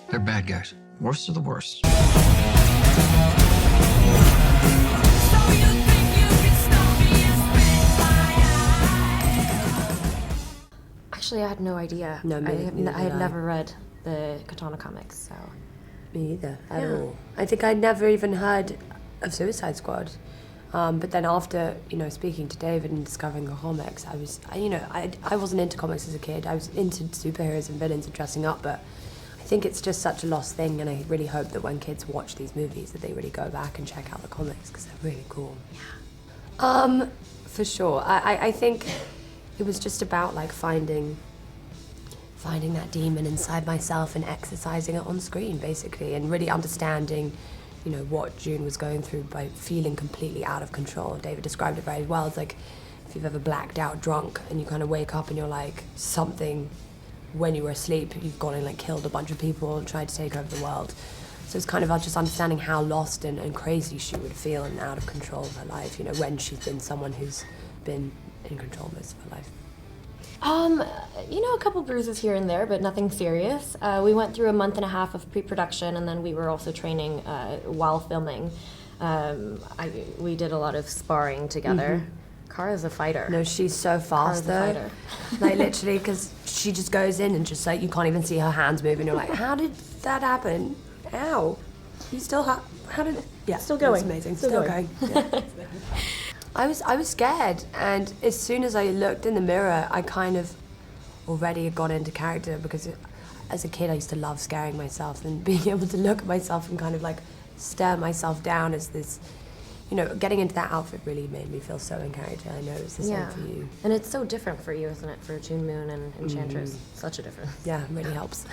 They're bad guys. Worst of the worst. Actually, I had no idea. No, I had never read the Katana comics, so... Me either, at all. I think I'd never even heard of Suicide Squad. But then after, speaking to David and discovering the comics, I wasn't into comics as a kid. I was into superheroes and villains and dressing up, but I think it's just such a lost thing, and I really hope that when kids watch these movies that they really go back and check out the comics, because they're really cool. Yeah. For sure. I think it was just about, like, finding that demon inside myself and exercising it on screen, basically, and really understanding what June was going through by feeling completely out of control. David described it very well. It's like if you've ever blacked out drunk and you kind of wake up and you're like, something, when you were asleep, you've gone and like killed a bunch of people and tried to take over the world. So it's kind of just understanding how lost and crazy she would feel and out of control of her life, when she's been someone who's been in control most of her life. A couple bruises here and there, but nothing serious. We went through a month and a half of pre-production, and then we were also training while filming. We did a lot of sparring together. Mm-hmm. Cara's a fighter. No, she's so fast, though. Like, literally, because she just goes in and just, like, you can't even see her hands move, and you're like, how did that happen? Ow. You still have... How did it... Yeah, still going. It's amazing. Still going. Yeah. I was scared, and as soon as I looked in the mirror, I kind of already had gone into character, because as a kid I used to love scaring myself, and being able to look at myself and kind of like stare myself down as this, getting into that outfit really made me feel so in character. I know it's the same for you. And it's so different for you, isn't it, for June Moon and Enchantress? Such a difference. Yeah, it really helps.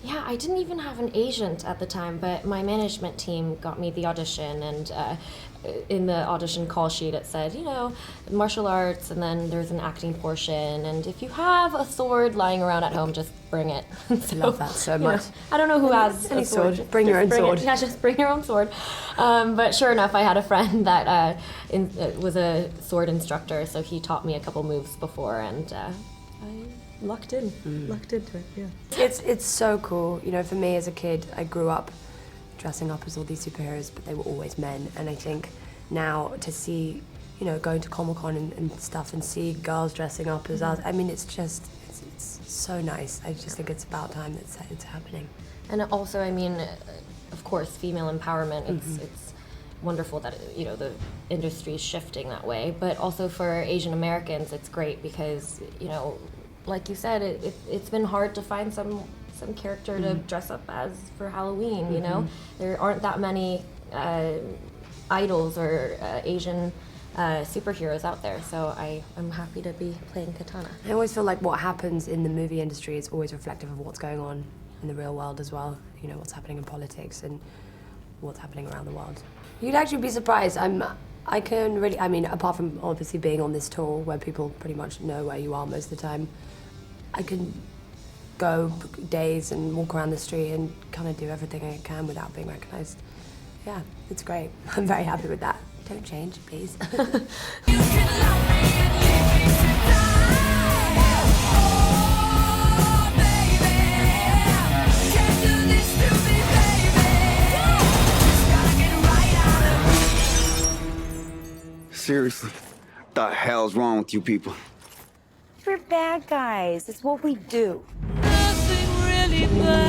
Yeah, I didn't even have an agent at the time, but my management team got me the audition, and in the audition call sheet it said, martial arts, and then there's an acting portion, and if you have a sword lying around at home, just bring it. So, I love that so much. I don't know who has any a sword. Bring your own sword. Yeah, just bring your own sword. But sure enough, I had a friend that was a sword instructor, so he taught me a couple moves before, and I lucked into it, yeah. It's so cool. For me as a kid, I grew up dressing up as all these superheroes, but they were always men. And I think now to see, going to Comic-Con and stuff and see girls dressing up as us, I mean, it's so nice. I just think it's about time that it's happening. And also, I mean, of course, female empowerment, it's wonderful that, the industry is shifting that way. But also for Asian Americans, it's great because, like you said, it's been hard to find some character to dress up as for Halloween, There aren't that many idols or Asian superheroes out there, so I'm happy to be playing Katana. I always feel like what happens in the movie industry is always reflective of what's going on in the real world as well, what's happening in politics and what's happening around the world. You'd actually be surprised. I can really, apart from obviously being on this tour where people pretty much know where you are most of the time, I can go days and walk around the street and kind of do everything I can without being recognized. Yeah, it's great. I'm very happy with that. Don't change, please. Seriously, what the hell's wrong with you people? We're bad guys. It's what we do. Nothing really matters.